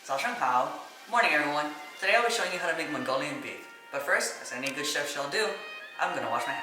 早上好. Morning everyone. Today I'll be showing you how to make Mongolian beef. But first, as any good chef shall do, I'm gonna wash my hands.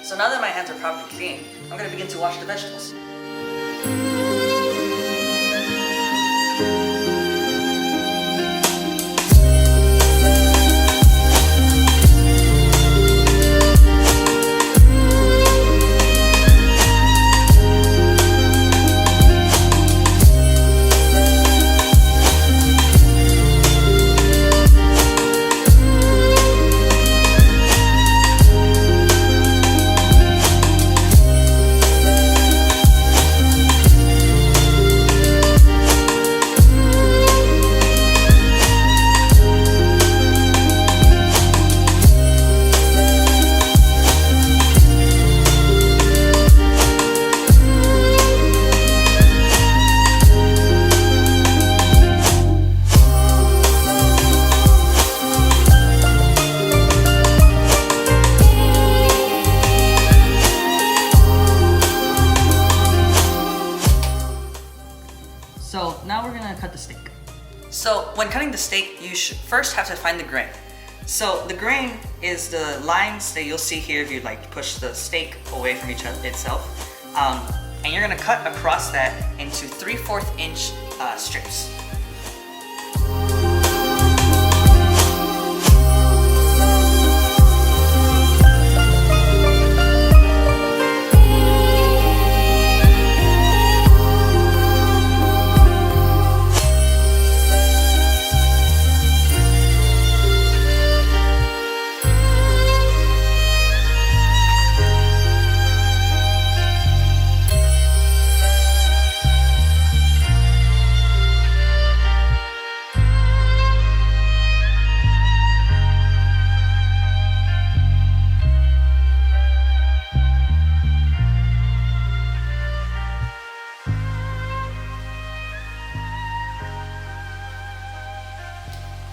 So now that my hands are properly clean, I'm going to begin to wash the vegetables. So now we're gonna cut the steak. So when cutting the steak, you should first have to find the grain. So the grain is the lines that you'll see here if you like push the steak away from each other itself. And you're gonna cut across that into 3/4 inch strips.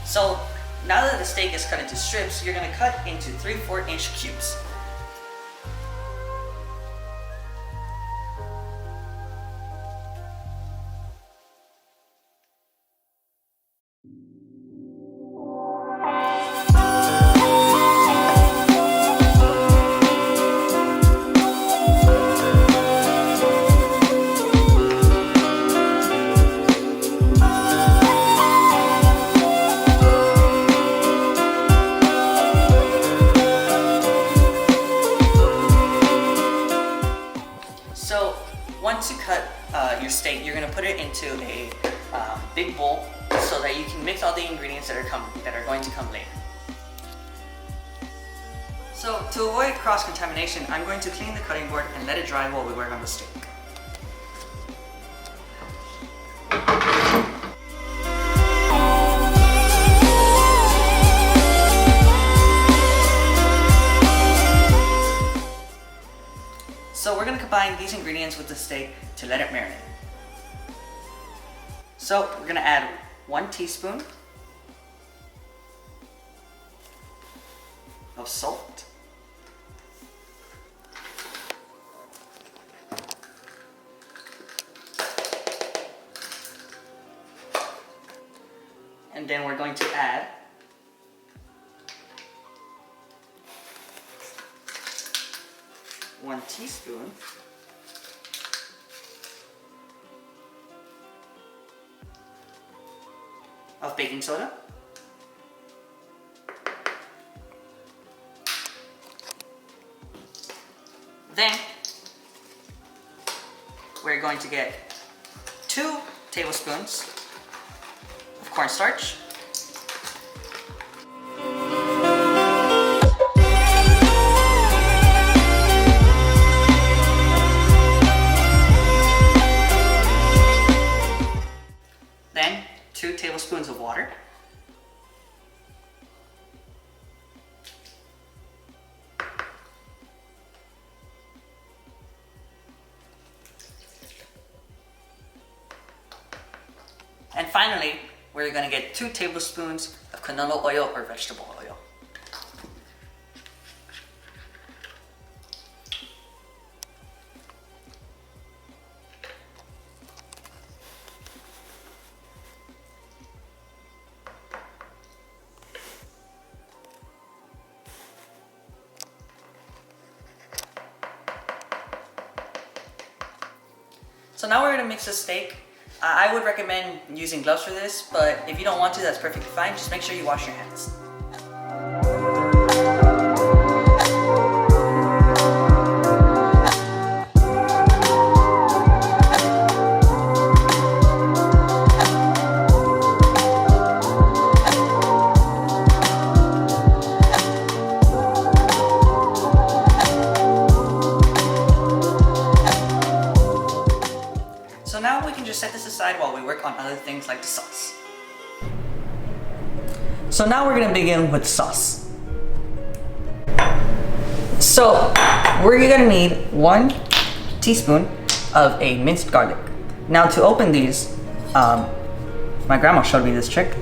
So now that the steak is cut into strips, you're going to cut into 3/4 inch cubes. So once you cut your steak, you're going to put it into a big bowl so that you can mix all the ingredients that are going to come later. So to avoid cross-contamination, I'm going to clean the cutting board and let it dry while we work on the steak. So we're going to combine these ingredients with the steak to let it marinate. So we're going to add 1 teaspoon of salt, and then we're going to add 1 teaspoon of baking soda, then we're going to get 2 tablespoons of cornstarch, then 2 tablespoons of water, finally, we're gonna get 2 tablespoons of canola oil or vegetable oil. So now we're gonna mix the steak. I would recommend using gloves for this, but if you don't want to, that's perfectly fine. Just make sure you wash your hands. So now we can just set this aside while we work on other things like the sauce. So now we're gonna begin with sauce. So we're gonna need 1 teaspoon of a minced garlic. Now to open these, my grandma showed me this trick.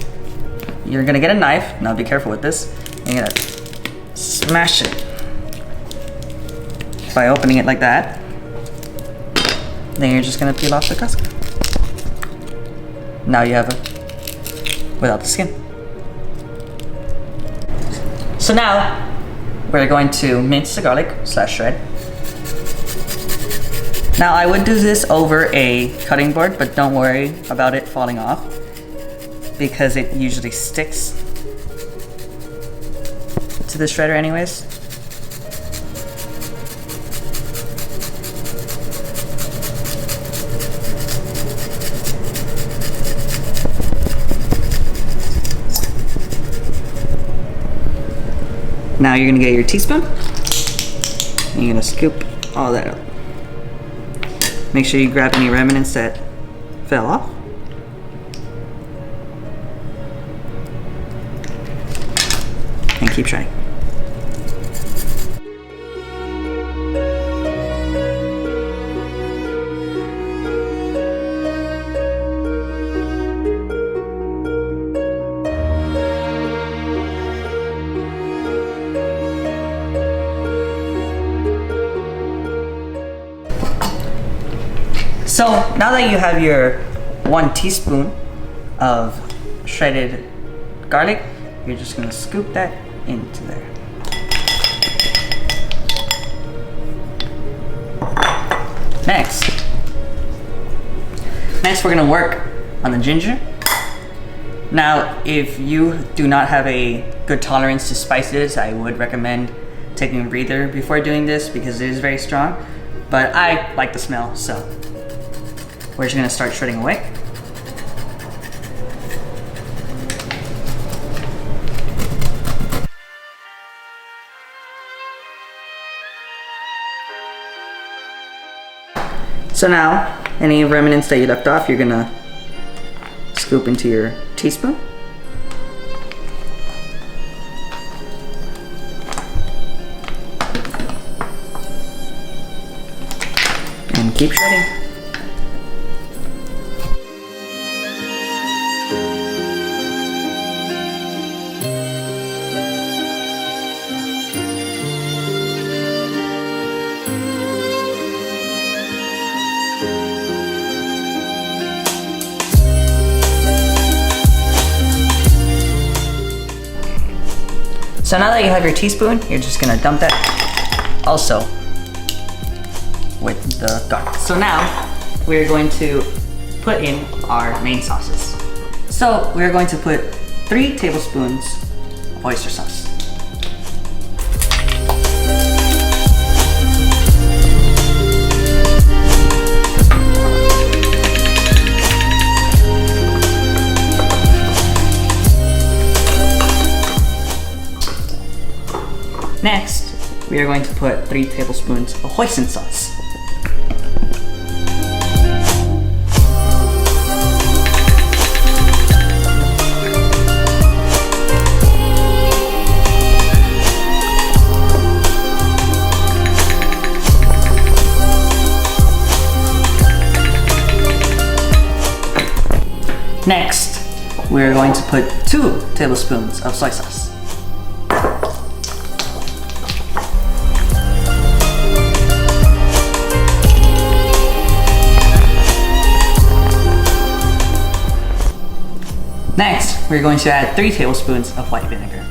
You're gonna get a knife, now be careful with this. You're gonna smash it by opening it like that. Then you're just gonna peel off the husk. Now you have it without the skin. So now we're going to mince the garlic / shred. Now I would do this over a cutting board, but don't worry about it falling off because it usually sticks to the shredder anyways. Now you're gonna get your teaspoon, and you're gonna scoop all that up. Make sure you grab any remnants that fell off. And keep trying. So now that you have your 1 teaspoon of shredded garlic, you're just gonna scoop that into there. Next we're gonna work on the ginger. Now, if you do not have a good tolerance to spices, I would recommend taking a breather before doing this because it is very strong, but I like the smell, so we're just gonna start shredding away. So now, any remnants that you left off, you're gonna scoop into your teaspoon. And keep shredding. So now that you have your teaspoon, you're just gonna dump that also with the garlic. So now we're going to put in our main sauces. So we're going to put 3 tablespoons of oyster sauce. Next, we are going to put 3 tablespoons of hoisin sauce. Next, we're going to put 2 tablespoons of soy sauce. Next, we're going to add 3 tablespoons of white vinegar.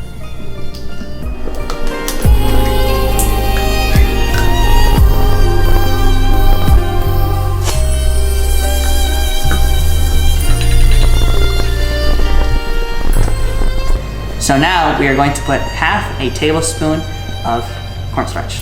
So now we are going to put half a tablespoon of cornstarch.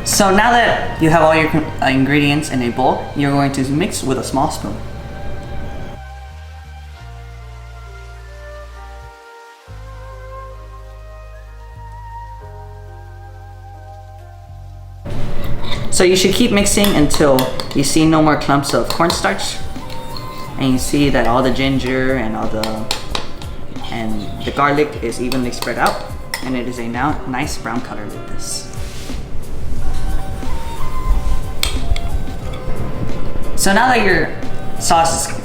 So now that you have all your ingredients in a bowl, you're going to mix with a small spoon. So you should keep mixing until you see no more clumps of cornstarch, and you see that all the ginger and the garlic is evenly spread out, and it is a now nice brown color like this. So now that your sauce is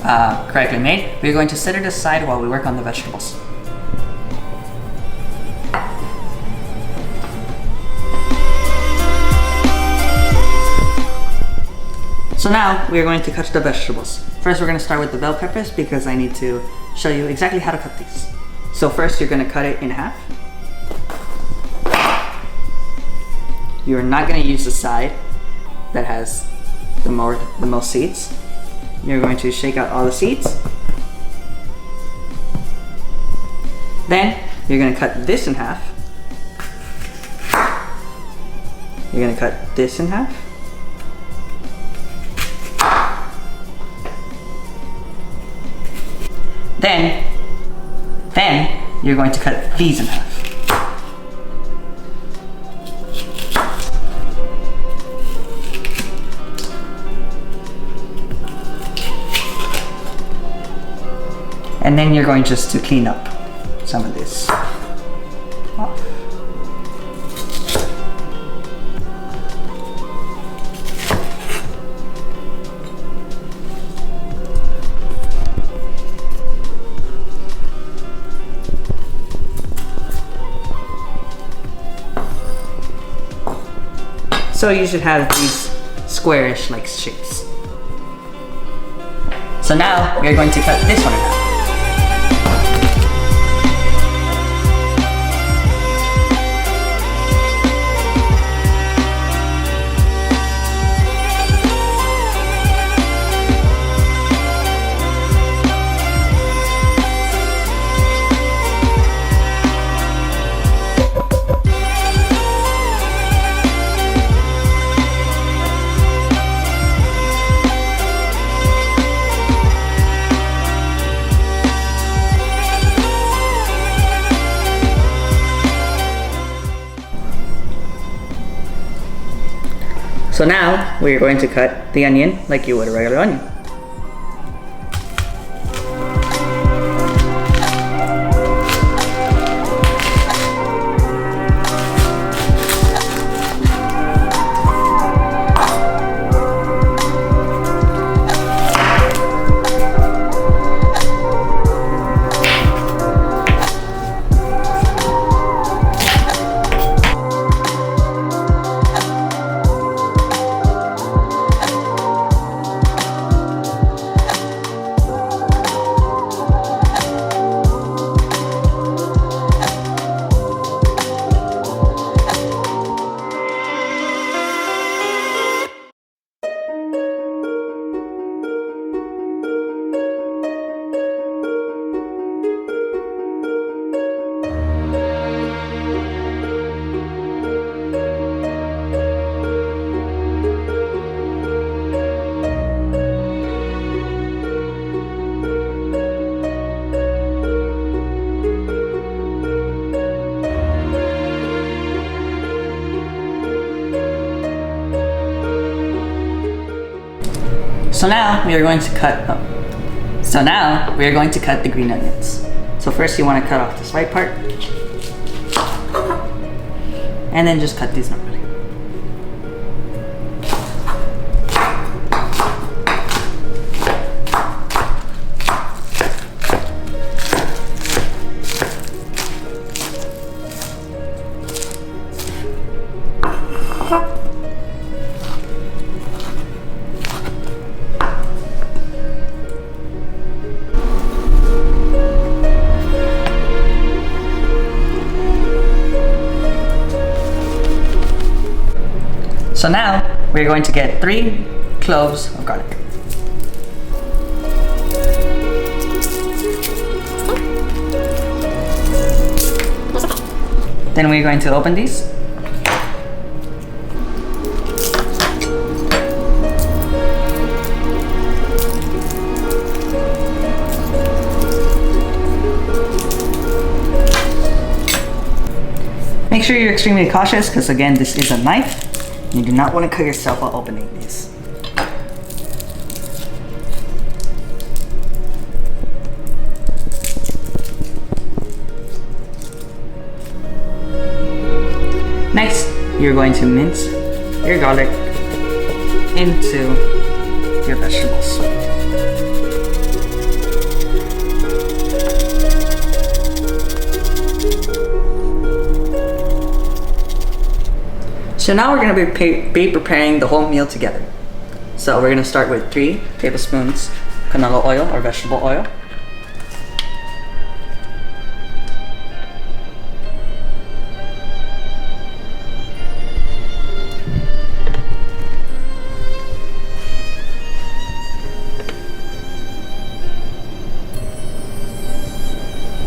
correctly made, we're going to set it aside while we work on the vegetables. So now we are going to cut the vegetables. First, we're going to start with the bell peppers because I need to show you exactly how to cut these. So first, you're going to cut it in half. You're not going to use the side that has the most seeds. You're going to shake out all the seeds. Then you're going to cut this in half. You're going to cut this in half. Then you're going to cut these in half. And then you're going just to clean up some of this off. So you should have these squarish like shapes. So now we're going to cut this one in half. So now we're going to cut the onion like you would a regular onion. So now we are going to cut the green onions. So first you want to cut off this white part, and then just cut these normally. So now we're going to get 3 cloves of garlic. Then we're going to open these. Make sure you're extremely cautious because again, this is a knife. You do not want to cut yourself while opening these. Next, you're going to mince your garlic into your vegetables. So now we're going to be preparing the whole meal together. So we're going to start with 3 tablespoons canola oil or vegetable oil.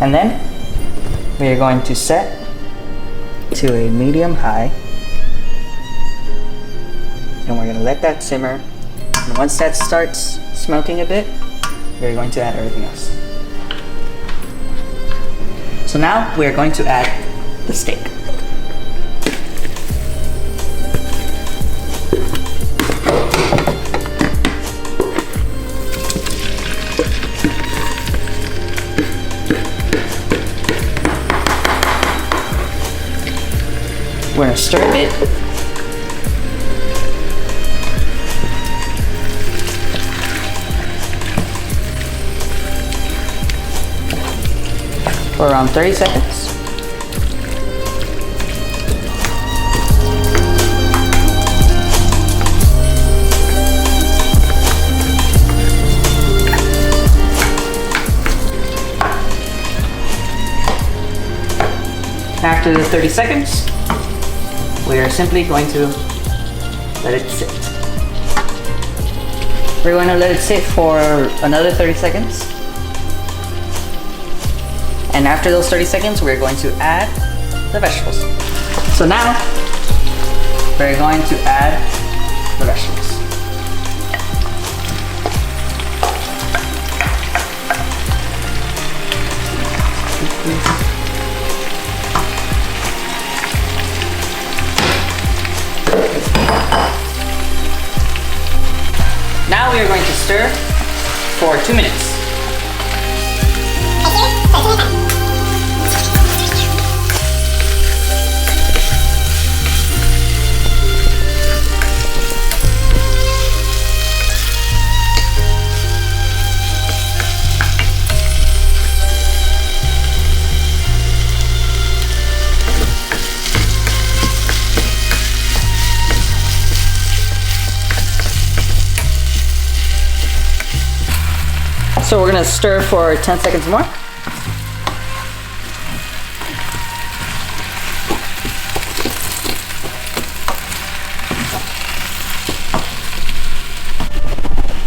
And then we are going to set to a medium-high. And we're going to let that simmer. And once that starts smoking a bit, we're going to add everything else. So now we're going to add the steak. We're going to stir a bit. For around 30 seconds. After the 30 seconds, we are simply going to let it sit. We're going to let it sit for another 30 seconds. And after those 30 seconds, we're going to add the vegetables. So now, we're going to add the vegetables. Now we are going to stir for 2 minutes. So we're gonna stir for 10 seconds more.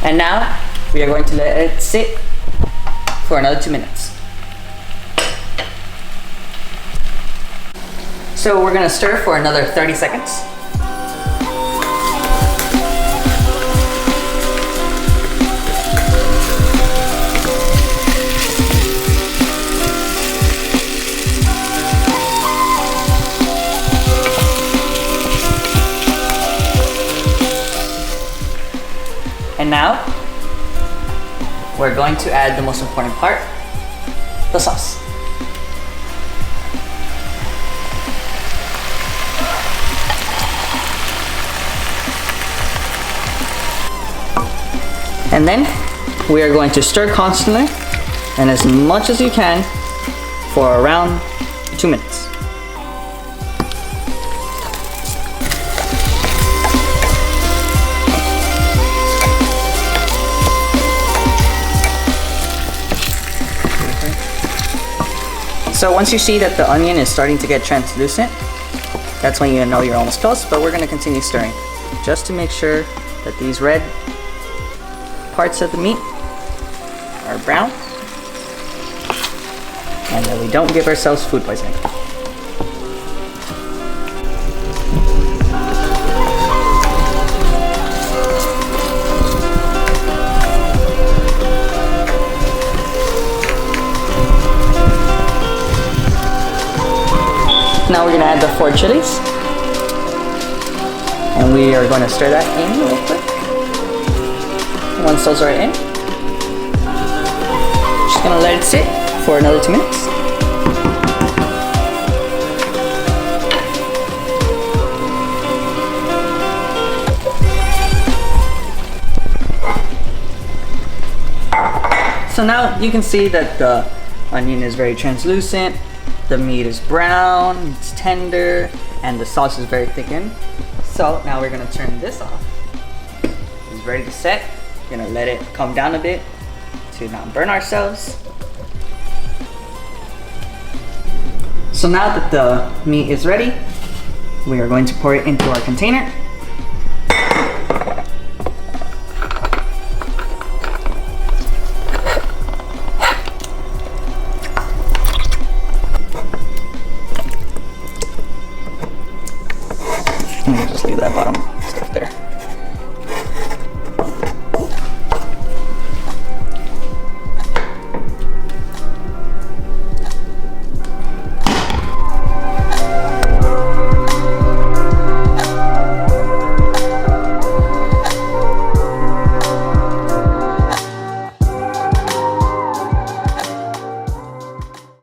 And now we are going to let it sit for another 2 minutes. So we're gonna stir for another 30 seconds. And now we're going to add the most important part, the sauce. And then we are going to stir constantly and as much as you can for around 2 minutes. So once you see that the onion is starting to get translucent, that's when you know you're almost close, but we're going to continue stirring just to make sure that these red parts of the meat are brown and that we don't give ourselves food poisoning. Now we're going to add the 4 chilies and we are going to stir that in real quick. Once those are in, just going to let it sit for another 2 minutes. So now you can see that the onion is very translucent. The meat is brown, it's tender, and the sauce is very thickened. So now we're gonna turn this off. It's ready to set. We're gonna let it calm down a bit to not burn ourselves. So now that the meat is ready, we are going to pour it into our container.